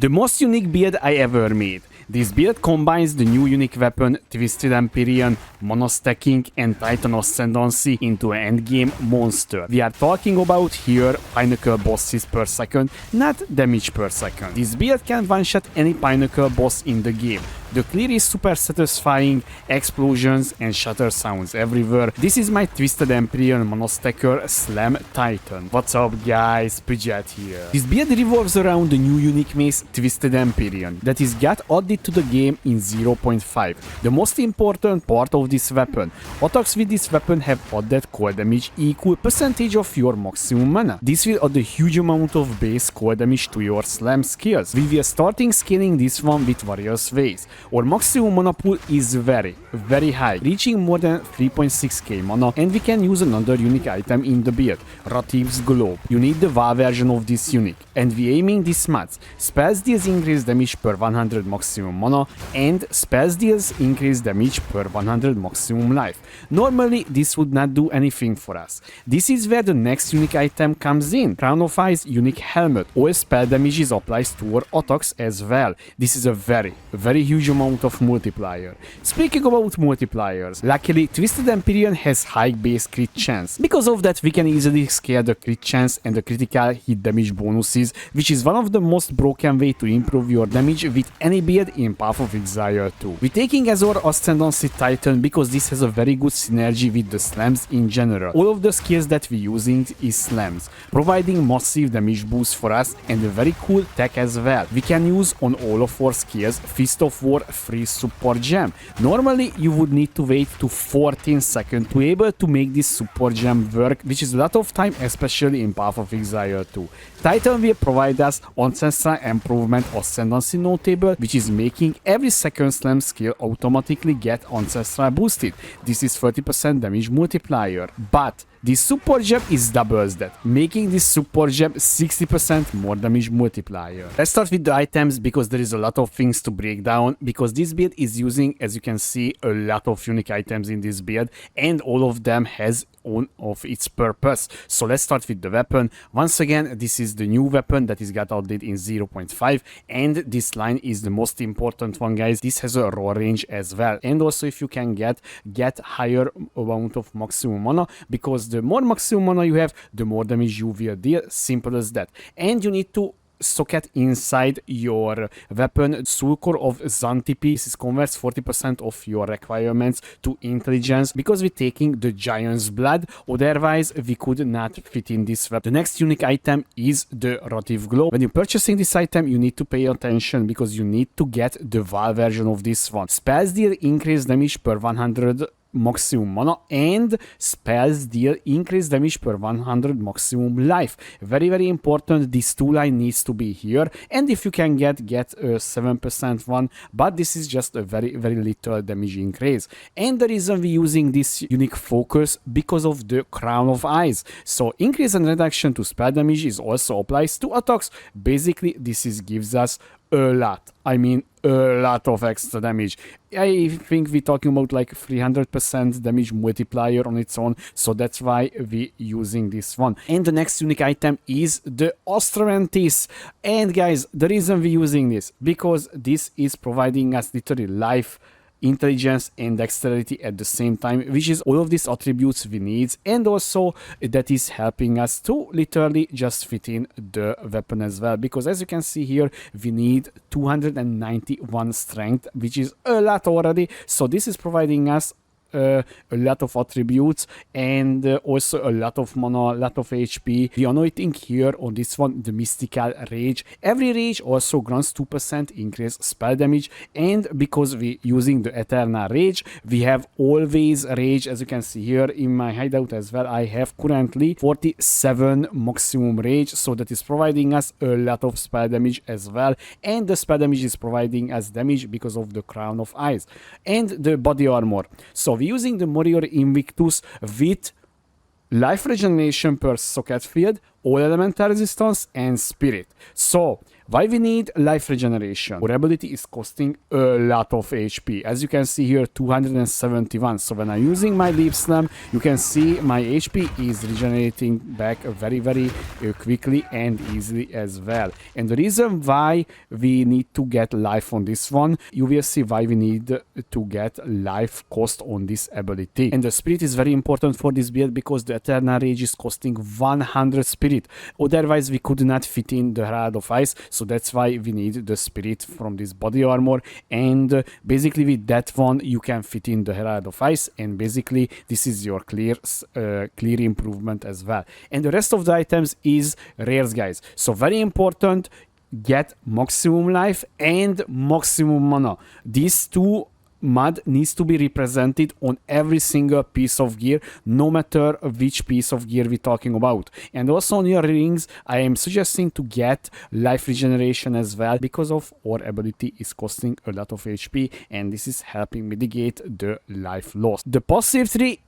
The most unique build I ever made. This build combines the new unique weapon Twisted Empyrean, mono stacking and Titan Ascendancy into an endgame monster. We are talking about here Pinnacle bosses per second, not damage per second. This build can one-shot any Pinnacle boss in the game. The clear is super satisfying, explosions and shatter sounds everywhere. This is my Twisted Empyrean monostacker Slam Titan. What's up guys, Pidget here. This build revolves around the new unique mace Twisted Empyrean that is got added to the game in 0.5. The most important part of this weapon. Attacks with this weapon have added core damage equal percentage of your maximum mana. This will add a huge amount of base core damage to your slam skills. We will starting scaling this one with various ways. Our maximum mana pool is very high, reaching more than 3.6k mana, and we can use another unique item in the build, Rative's Globe. You need the WoW version of this unique, and we aiming this much. Spells deals increased damage per 100 maximum mana, and spells deals increased damage per 100 maximum life. Normally this would not do anything for us. This is where the next unique item comes in, Crown of Ice unique helmet. All spell damages applies to our attacks as well. This is a very huge amount of multiplier. Speaking about multipliers, luckily Twisted Empyrean has high base crit chance. Because of that we can easily scale the crit chance and the critical hit damage bonuses, which is one of the most broken way to improve your damage with any build in Path of Exile 2. We're taking as our Ascendancy Titan because this has a very good synergy with the slams in general. All of the skills that we're using is slams, providing massive damage boost for us and a very cool tech as well. We can use on all of our skills Fist of War free support gem. Normally you would need to wait to 14 seconds to be able to make this support gem work, which is a lot of time, especially in Path of Exile 2. Titan will provide us Ancestral Improvement Ascendancy notable, which is making every second slam skill automatically get Ancestral boosted. This is 30% damage multiplier, but this support gem is doubles that, making this support gem 60% more damage multiplier. Let's start with the items because there is a lot of things to break down, because this build is using, as you can see, a lot of unique items in this build and all of them has own of its purpose. So let's start with the weapon. Once again, this is the new weapon that is got outdated in 0.5 and this line is the most important one, guys. This has a raw range as well, and also if you can get higher amount of maximum mana, because the more maximum mana you have, the more damage you will deal. Simple as that. And you need to socket inside your weapon Soul Core of Xantippe. This converts 40% of your requirements to intelligence because we're taking the giant's blood, otherwise we could not fit in this weapon. The next unique item is the Rative Globe. When you're purchasing this item you need to pay attention because you need to get the WoW version of this one. Spells deal increased damage per 100 maximum mana and spells deal increased damage per 100 maximum life. Very important, this two line needs to be here, and if you can get a 7% one, but this is just a very little damage increase. And the reason we're using this unique focus because of the Crown of Ice. So increase and reduction to spell damage is also applies to attacks. Basically this is gives us a lot, I mean a lot of extra damage. I think we're talking about like 300% damage multiplier on its own, so that's why we're using this one. And the next unique item is the Ascendancy. And guys, the reason we're using this, because this is providing us literally life, intelligence and dexterity at the same time, which is all of these attributes we need, and also that is helping us to literally just fit in the weapon as well, because as you can see here we need 291 strength, which is a lot already. So this is providing us a lot of attributes and also a lot of mana, a lot of HP. The anointing here on this one, the mystical rage. Every rage also grants 2% increased spell damage, and because we're using the eternal rage, we have always rage. As you can see here in my hideout as well, I have currently 47 maximum rage, so that is providing us a lot of spell damage as well, and the spell damage is providing us damage because of the Crown of Ice and the body armor. So we're using the Warrior Invictus with life regeneration per socket field, all elemental resistance and spirit. So Why we need life regeneration? Our ability is costing a lot of HP. As you can see here, 271. So when I'm using my Leap Slam, you can see my HP is regenerating back very quickly and easily as well. And the reason why we need to get life on this one, you will see why we need to get life cost on this ability. And the spirit is very important for this build because the Eternal Rage is costing 100 spirit. Otherwise we could not fit in the Herald of Ice, so that's why we need the spirit from this body armor. And basically with that one you can fit in the Herald of Ice, and basically this is your clear improvement as well. And the rest of the items is rares, guys. So very important, get maximum life and maximum mana. These two mod needs to be represented on every single piece of gear, no matter which piece of gear we're talking about. And also on your rings, I am suggesting to get life regeneration as well, because of our ability is costing a lot of HP, and this is helping mitigate the life loss. The passive tree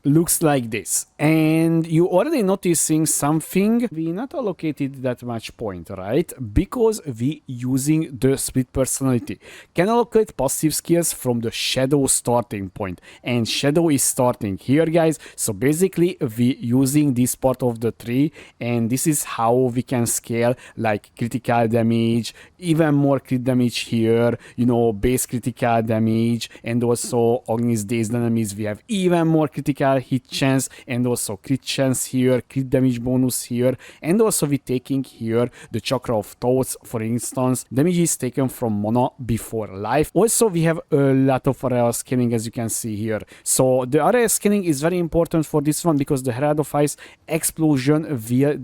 looks like this, and you already noticing something. We not allocated that much point, right? Because we using the split personality. Can allocate passive skills from the shadow starting point, and shadow is starting here, guys. So basically we using this part of the tree, and this is how we can scale like critical damage, even more crit damage here, you know, base critical damage, and also against dazed enemies we have even more critical hit chance, and also crit chance here, crit damage bonus here, and also we taking here the chakra of Toughts, for instance. Damage is taken from mana before life. Also we have a lot of area scanning, as you can see here. So the area scanning is very important for this one, because the Herald of Ice explosion will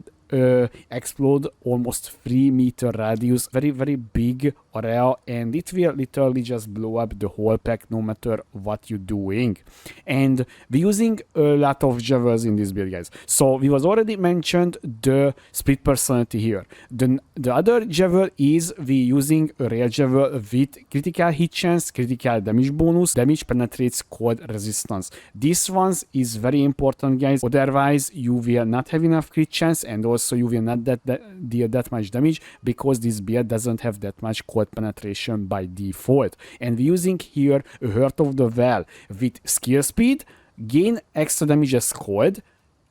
explode almost 3-meter radius, very big area, and it will literally just blow up the whole pack no matter what you're doing. And we're using a lot of javels in this build, guys. So we was already mentioned the split personality here. The other javel is we using a rare javel with critical hit chance, critical damage bonus, damage penetrates, cold resistance. This one is very important, guys, otherwise you will not have enough crit chance, and also you will not deal that much damage, because this build doesn't have that much cold penetration by default. And we're using here a Heart of the Well with skill speed, gain extra damage as cold,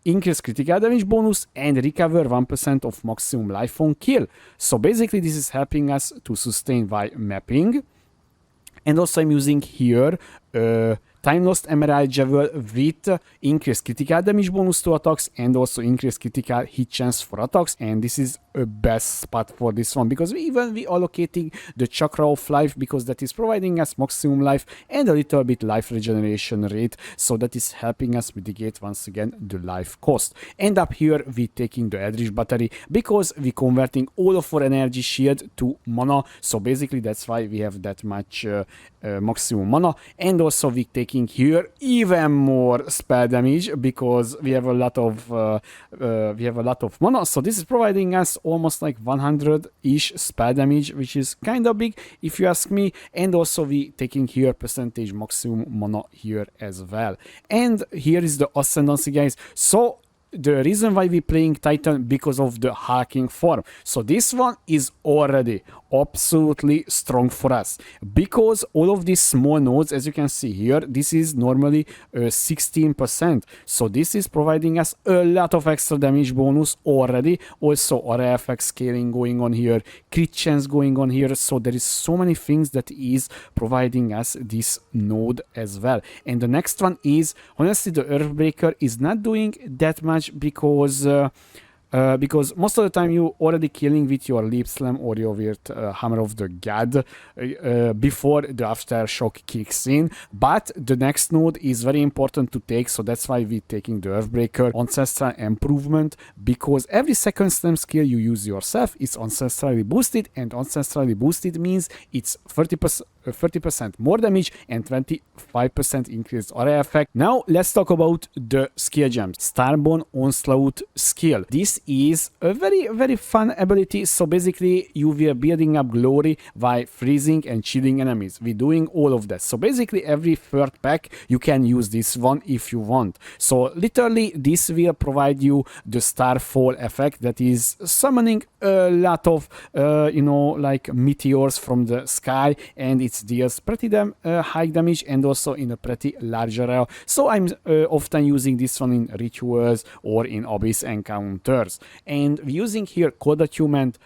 increase critical damage bonus, and recover 1% of maximum life on kill. So basically this is helping us to sustain by mapping. And also I'm using here Time Lost Emerald Javel with increased critical damage bonus to attacks, and also increased critical hit chance for attacks. And this is a best spot for this one, because we allocating the chakra of life, because that is providing us maximum life and a little bit life regeneration rate, so that is helping us mitigate once again the life cost. And up here we taking the Eldritch Battery, because we converting all of our energy shield to mana. So basically that's why we have that much maximum mana. And also we taking here even more spell damage, because we have a lot of mana. So this is providing us almost like 100-ish spell damage, which is kind of big if you ask me. And also we taking here percentage maximum mana here as well. And here is the Ascendancy, guys. So the reason why we playing Titan, because of the hacking form. So this one is already absolutely strong for us, because all of these small nodes, as you can see here, this is normally 16%. So this is providing us a lot of extra damage bonus already. Also area effect scaling going on here, crit chance going on here. So there is so many things that is providing us this node as well. And the next one is, honestly, the Earthbreaker is not doing that much, because most of the time you already killing with your Leap Slam or your weird Hammer of the God before the Aftershock kicks in. But the next node is very important to take, so that's why we're taking the Earthbreaker. Ancestral Improvement, because every second slam skill you use yourself is ancestrally boosted, and ancestrally boosted means it's 30% more damage and 25% increased area effect. Now let's talk about the skill gems. Starborn Onslaught skill. This is a very fun ability. So basically you were building up glory by freezing and chilling enemies. We're doing all of that. So basically every third pack you can use this one if you want. So literally this will provide you the starfall effect, that is summoning a lot of you know, like meteors from the sky, and it deals pretty damn high damage and also in a pretty large area. So I'm often using this one in rituals or in abyss encounters. And we're using here Cold Attunement,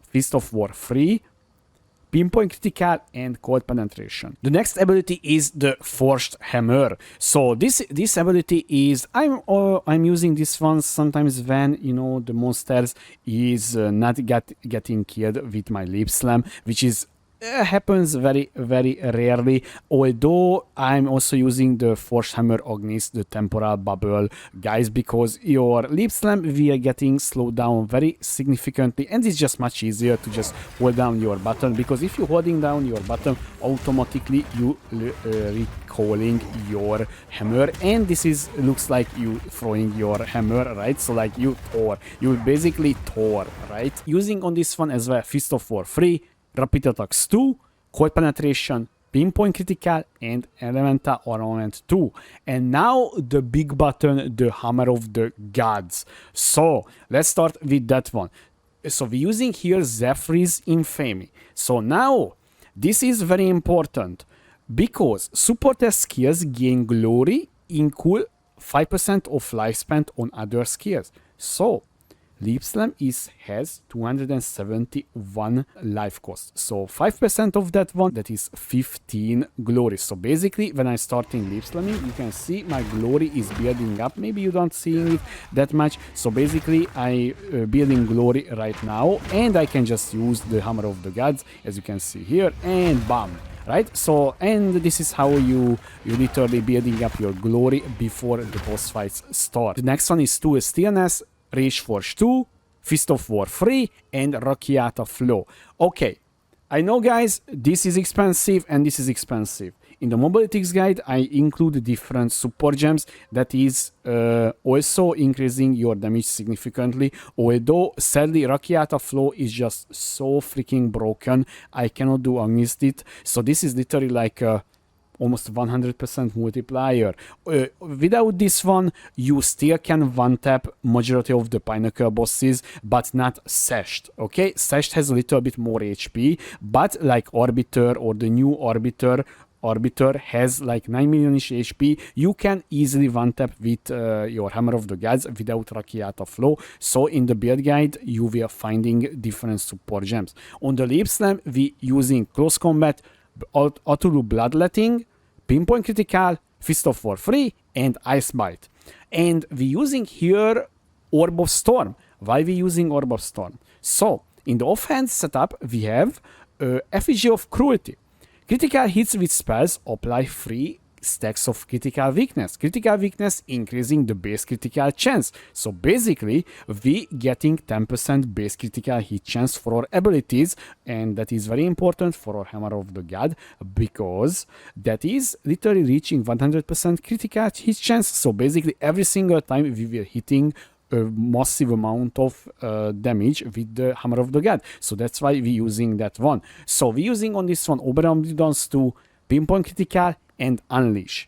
Fist of War 3, Pinpoint Critical, and Cold Penetration. The next ability is the Forged Hammer. So this ability is, I'm using this one sometimes when, you know, the monsters is not getting killed with my Leap Slam, which is happens very rarely, although I'm also using the Force Hammer Ognis, the temporal bubble, guys, because your Leap Slam we are getting slowed down very significantly, and it's just much easier to just hold down your button, because if you're holding down your button, automatically you recalling your hammer, and this is looks like you throwing your hammer, right? So like you basically tore, right? Using on this one as well Fist of War 3, Rapid Attacks 2, Cold Penetration, Pinpoint Critical, and Elemental Ornament 2. And now the big button, the Hammer of the Gods. So let's start with that one. So we're using here Zephyr's Infamy. So now this is very important because supporter skills gain glory, equal 5% of lifespan on other skills. So Leap Slam has 271 life cost. So 5% of that one, that is 15 glory. So basically when I start in Leap Slamming, you can see my glory is building up. Maybe you don't see it that much. So basically I building glory right now, and I can just use the Hammer of the Gods, as you can see here, and bam. Right? So, and this is how you literally building up your glory before the boss fights start. The next one is 2 Stillness, Rage Force 2, Fist of War 3, and Rocchiata Flow. Okay, I know guys, this is expensive and this is expensive. In the Mobilitics guide, I include different support gems that is also increasing your damage significantly, although sadly Rocchiata Flow is just so freaking broken, I cannot do against it. So this is literally like almost 100% multiplier. Without this one, you still can one-tap majority of the Pinnacle bosses, but not Sashed, okay? Sashed has a little bit more HP, but like Arbiter or the new Arbiter has like 9 million-ish HP, you can easily one-tap with your Hammer of the Gods without Rocchiata Flow. So in the build guide, you will finding different support gems. On the Leap Slam, we using Close Combat, Autolu Bloodletting, Pinpoint Critical, Fist of War 3, and Ice Bite. And we're using here Orb of Storm. Why we using Orb of Storm? So, in the offhand setup, we have Effigy of Cruelty. Critical hits with spells apply 3 stacks of critical weakness. Critical weakness increasing the base critical chance. So basically, we getting 10% base critical hit chance for our abilities, and that is very important for our Hammer of the God because that is literally reaching 100% critical hit chance. So basically, every single time we were hitting a massive amount of damage with the Hammer of the God. So that's why we're using that one. So we're using on this one Oberambiance to Pinpoint Critical and Unleash.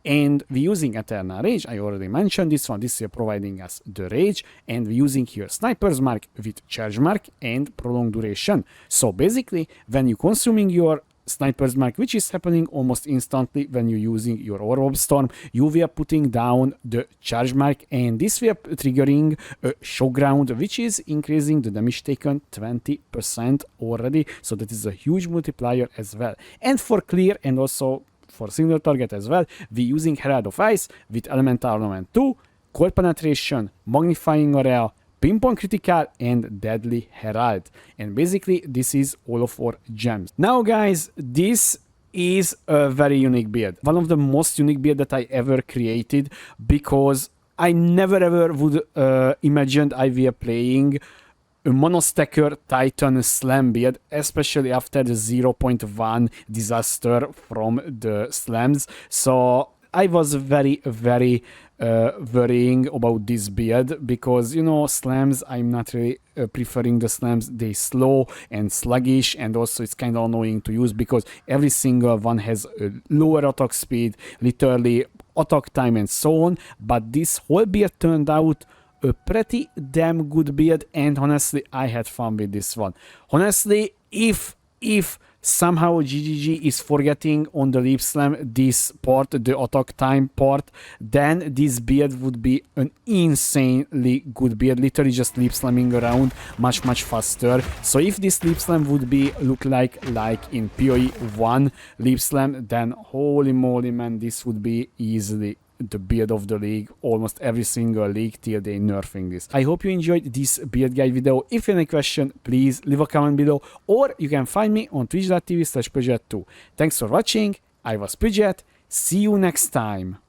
And we're using Eternal Rage. I already mentioned this one. This is providing us the Rage. And we're using here Sniper's Mark with Charge Mark and Prolonged Duration. So basically, when you're consuming your Sniper's Mark, which is happening almost instantly when you're using your Orb of Storm, you will putting down the Charge Mark, and this will triggering a Showground, which is increasing the damage taken 20% already. So that is a huge multiplier as well. And for clear and also for single target as well, we're using Herald of Ice with Elemental Ornament 2, Cold Penetration, Magnifying Aura, Pinpoint Critical, and Deadly Herald. And basically, this is all of our gems. Now, guys, this is a very unique build. One of the most unique build that I ever created, because I never ever would imagined I were playing a monostacker Titan Slam build, especially after the 0.1 disaster from the slams. So I was very worrying about this build because, you know, slams, I'm not really preferring the slams. They slow and sluggish, and also it's kind of annoying to use because every single one has a lower attack speed, literally attack time and so on. But this whole build turned out a pretty damn good build, and honestly I had fun with this one. Honestly, if somehow GGG is forgetting on the leap slam this part, the attack time part, then this build would be an insanely good build, literally just leap slamming around much faster. So if this leap slam would be look like in PoE 1 leap slam, then holy moly man, this would be easily the build of the league, almost every single league till they nerfing this. I hope you enjoyed this build guide video. If you have any question, please leave a comment below, or you can find me on twitch.tv/Pridget2. Thanks for watching, I was Pridget, see you next time.